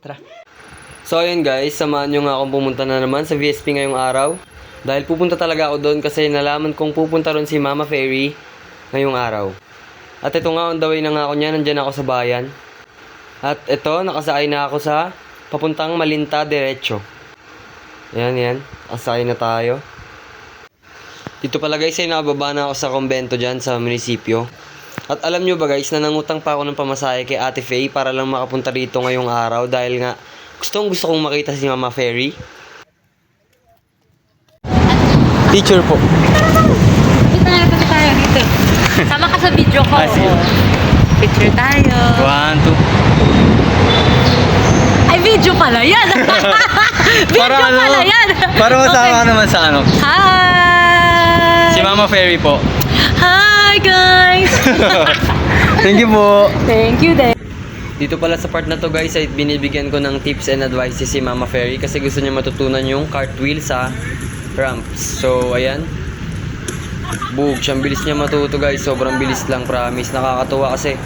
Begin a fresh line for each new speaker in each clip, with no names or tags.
Tara. So ayun guys, samahan nyo nga akong pumunta na naman sa VSP ngayong araw. Dahil pupunta talaga ako doon kasi nalaman kong pupunta ron si Mama Fairy ngayong araw. At ito nga, on the way na nga ako niya, nandyan ako sa bayan. At ito, nakasakay na ako sa papuntang Malinta Diretso. Yan, nakasakay na tayo. Dito pala guys ay nakababa na ako sa kumbento dyan sa munisipyo. At alam nyo ba guys, nanangutang pa ako ng pamasahe kay Ate Faye para lang makapunta rito ngayong araw dahil nga gusto kong makita si Mama Fairy. Picture po.
Dito tayo dito. Sama ka sa video ko. Picture tayo.
1, 2.
Ay, video pala yan. Video pala yan.
Para masama naman sa ano.
Hi!
Si Mama Fairy po.
Hi, guys!
Thank you po.
Thank you, din.
Dito pala sa part na to guys ay binibigyan ko ng tips and advices si Mama Fairy kasi gusto niya matutunan yung cartwheel sa ramps. So ayan, bug, siyang bilis niya matuto guys, sobrang bilis lang, promise. Nakakatuwa kasi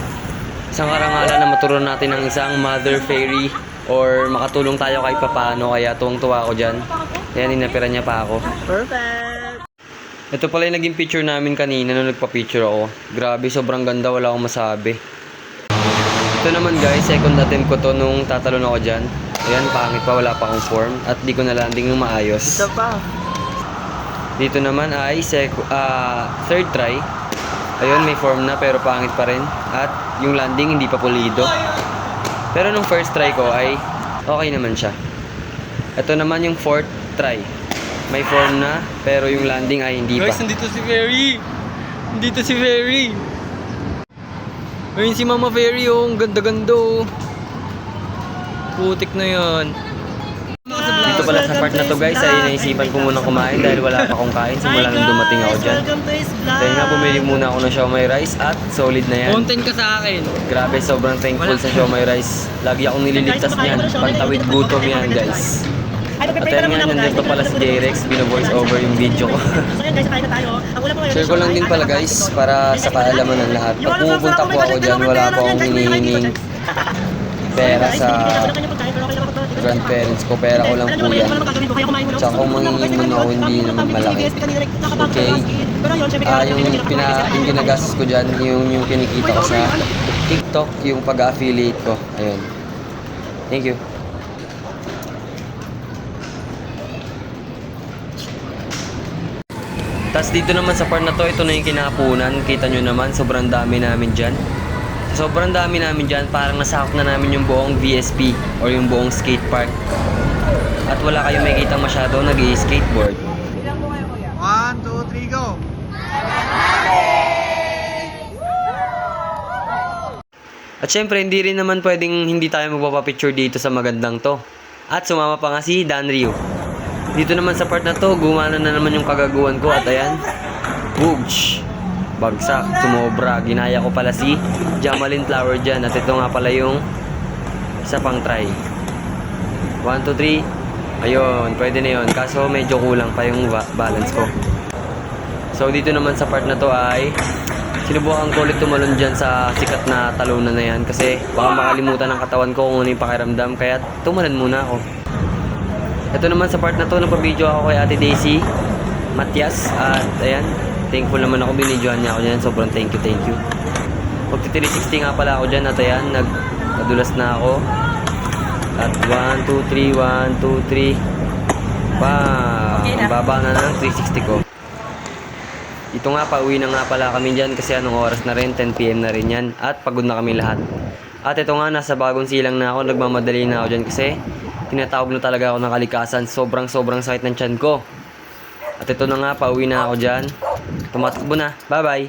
isang karangalan na maturuan natin ng isang Mother Fairy or makatulong tayo kahit papano, kaya tuwang-tuwa ako dyan. Ayan, inapiran niya pa ako.
Perfect!
Ito pala yung naging picture namin kanina nung nagpa-picture ako. Grabe, sobrang ganda, wala akong masabi. Ito naman guys, second attempt ko to nung tatalon ako dyan. Ayan, pangit pa, wala pa akong form at di ko na landing ng maayos.
Ito pa.
Dito naman ay third try. Ayun, may form na pero pangit pa rin. At yung landing hindi pa pulido. Pero nung first try ko ay okay naman siya. Ito naman yung fourth try. May form na pero yung landing ay hindi pa.
Guys, nandito si Fairy. Nandito si Fairy.
Ayun si Mama Fairy, oh, ang ganda-ganda, oh. Putik na yan. Dito pala sa part na to guys ay naisipan ko munang kumain dahil wala pa akong kain simula nung dumating ako dyan. Dahil nga bumili muna ako ng siomai rice at solid na yan.
Content ka sa akin.
Grabe, sobrang thankful sa siomai rice. Lagi akong nililigtas niyan. Pantawid gutom yan guys. At yan nga, nandito pala si J-Rex, bino-voice over yung video ko. Share ko lang din pala guys, para sa kaalaman ng lahat. Pag pumupunta po ako dyan, wala pa akong hinihinging pera sa grandparents ko, pera ko lang po yan. Tsaka kung mangingin ako, hindi naman malaki. Okay? Yung ginagastos ko dyan, yung kinikita ko sa TikTok, yung pag-affiliate ko. Ayun. Thank you. Tapos dito naman sa part na to, ito na yung kinahaponan. Kita nyo naman, sobrang dami namin dyan. Sobrang dami namin dyan, parang nasakop na namin yung buong VSP or yung buong skate park. At wala kayong makikita masyado nag-i-skateboard.
1, 2, 3, go!
At syempre, hindi rin naman pwedeng hindi tayo magpapapicture dito sa magandang to. At sumama pa nga si Dan Ryu. Dito naman sa part na to, gumana na naman yung kagaguhan ko at ayan, whoosh, bagsak, sumobra. Ginaya ko pala si Jamalyn Flower dyan at ito nga pala yung isa pang try. 1, 2, 3, ayun, pwede na yun, kaso medyo kulang pa yung balance ko. So dito naman sa part na to ay sinubukan ko ulit tumalon dyan sa sikat na talunan na yan kasi baka makalimutan ng katawan ko kung ano yung pakiramdam, kaya tumalon muna ako. Ito naman sa part na to, nagpa-video ako kay Ate Daisy Matias at ayan, thankful naman ako, binidyohan niya ako dyan, sobrang thank you. Pag 360 nga pala ako dyan at ayan, nagpadulas na ako. At 1, 2, 3, 1, 2, 3. Bam! Ang baba na ng 360 ko. Ito nga, pauwi na nga pala kami dyan kasi anong oras na rin, 10 PM na rin yan. At pagod na kami lahat. At ito nga, nasa bagong silang na ako, nagmamadali na ako dyan kasi tinatawag na talaga ako ng kalikasan. Sobrang sakit ng tiyan ko. At ito na nga, pauwi na ako dyan. Tumatakbo na. Bye bye!